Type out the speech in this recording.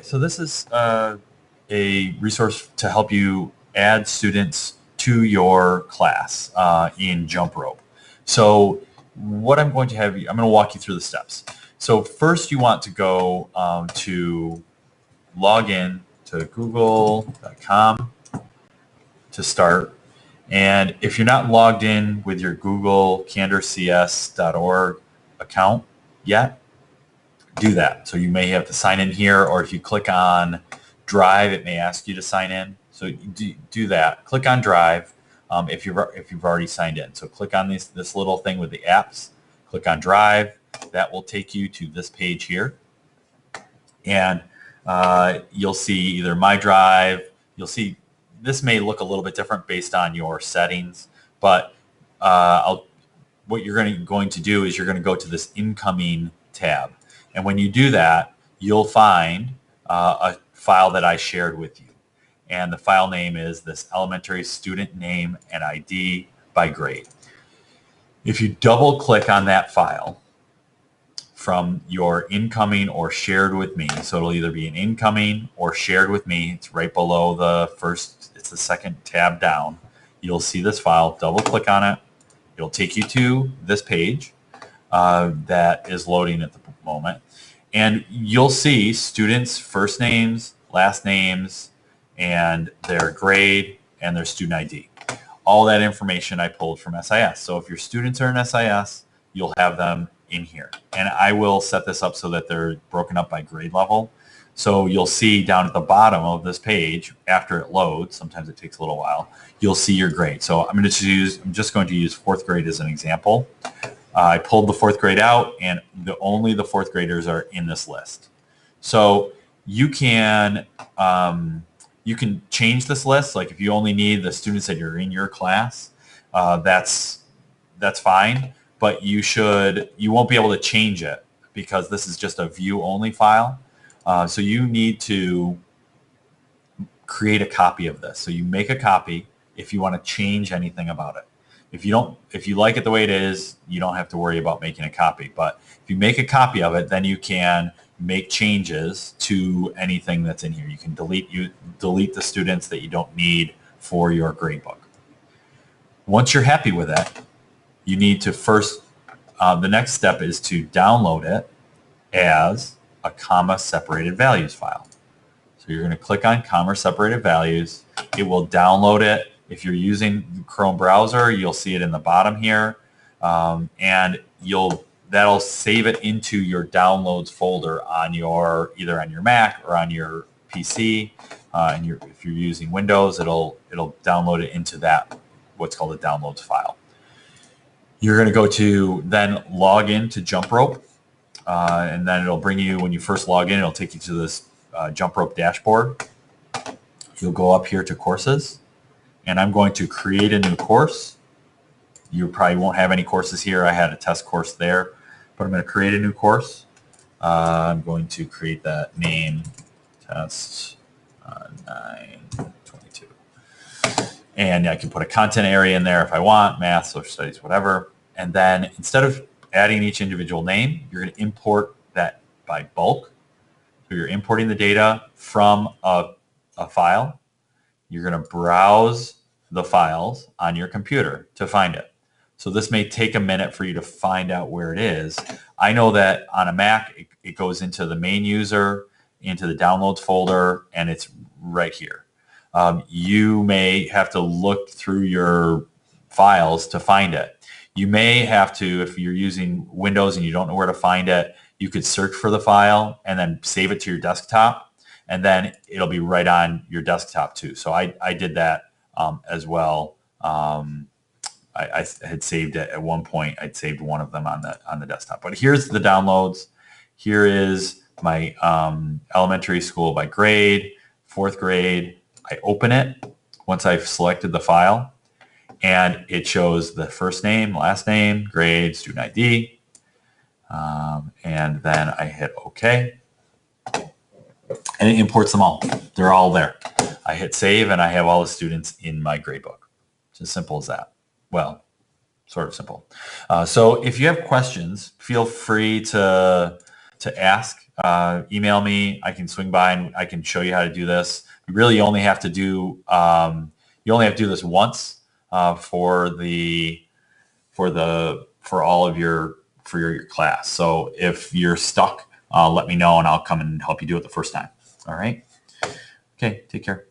So this is a resource to help you add students to your class in JumpRope. So what I'm going to have you, I'm going to walk you through the steps. So first you want to go to log in to google.com to start. And if you're not logged in with your Google CandorCS.org account yet, do that. So you may have to sign in here, or if you click on Drive, it may ask you to sign in. So do that. Click on Drive if you've already signed in. So click on this little thing with the apps. Click on Drive. That will take you to this page here, and you'll see either My Drive. You'll see this may look a little bit different based on your settings, but what you're going to do is you're going to go to this Incoming tab. And when you do that, you'll find a file that I shared with you. And the file name is this elementary student name and ID by grade. If you double click on that file from your incoming or shared with me, so it'll either be an incoming or shared with me, it's right below the first, it's the second tab down. You'll see this file, double click on it. It'll take you to this page that is loading at the moment. And you'll see students' first names, last names, and their grade and their student ID. All that information I pulled from SIS. So if your students are in SIS, you'll have them in here. And I will set this up so that they're broken up by grade level. So you'll see down at the bottom of this page, after it loads, sometimes it takes a little while, you'll see your grade. So I'm just going to use fourth grade as an example. I pulled the fourth grade out, and only the fourth graders are in this list. So you can change this list. Like if you only need the students that are in your class, that's fine. But you won't be able to change it because this is just a view only file. So you need to create a copy of this. So you make a copy if you want to change anything about it. If you like it the way it is, you don't have to worry about making a copy. But if you make a copy of it, then you can make changes to anything that's in here. You can delete the students that you don't need for your gradebook. Once you're happy with it, you need to first, the next step is to download it as a comma separated values file. So you're going to click on comma separated values. It will download it. If you're using Chrome browser, you'll see it in the bottom here, and that'll save it into your downloads folder on either on your Mac or on your PC. If you're using Windows, it'll download it into that what's called a downloads file. You're going to go to then log in to JumpRope, and then it'll bring you, when you first log in, it'll take you to this JumpRope dashboard. You'll go up here to courses, and I'm going to create a new course. You probably won't have any courses here. I had a test course there, but I'm going to create a new course. I'm going to create that name, test 922. And I can put a content area in there if I want, math, social studies, whatever. And then instead of adding each individual name, you're going to import that by bulk. So you're importing the data from a file. You're going to browse the files on your computer to find it. So this may take a minute for you to find out where it is. I know that on a Mac, it goes into the main user, into the downloads folder, and it's right here. You may have to look through your files to find it. You may have to, if you're using Windows and you don't know where to find it, you could search for the file and then save it to your desktop, and then it'll be right on your desktop too. So I did that as well. I had saved it at one point. I'd saved one of them on the desktop. But here's the downloads. Here is my elementary school by grade, fourth grade. I open it once I've selected the file, and it shows the first name, last name, grade, student ID, and then I hit OK, and it imports them all. They're all there. I hit save, and I have all the students in my gradebook. It's as simple as that. Well, sort of simple. So if you have questions, feel free to to ask, email me. I can swing by and I can show you how to do this. You really only have to do this once for all of your class. So if you're stuck, let me know and I'll come and help you do it the first time. All right. Okay. Take care.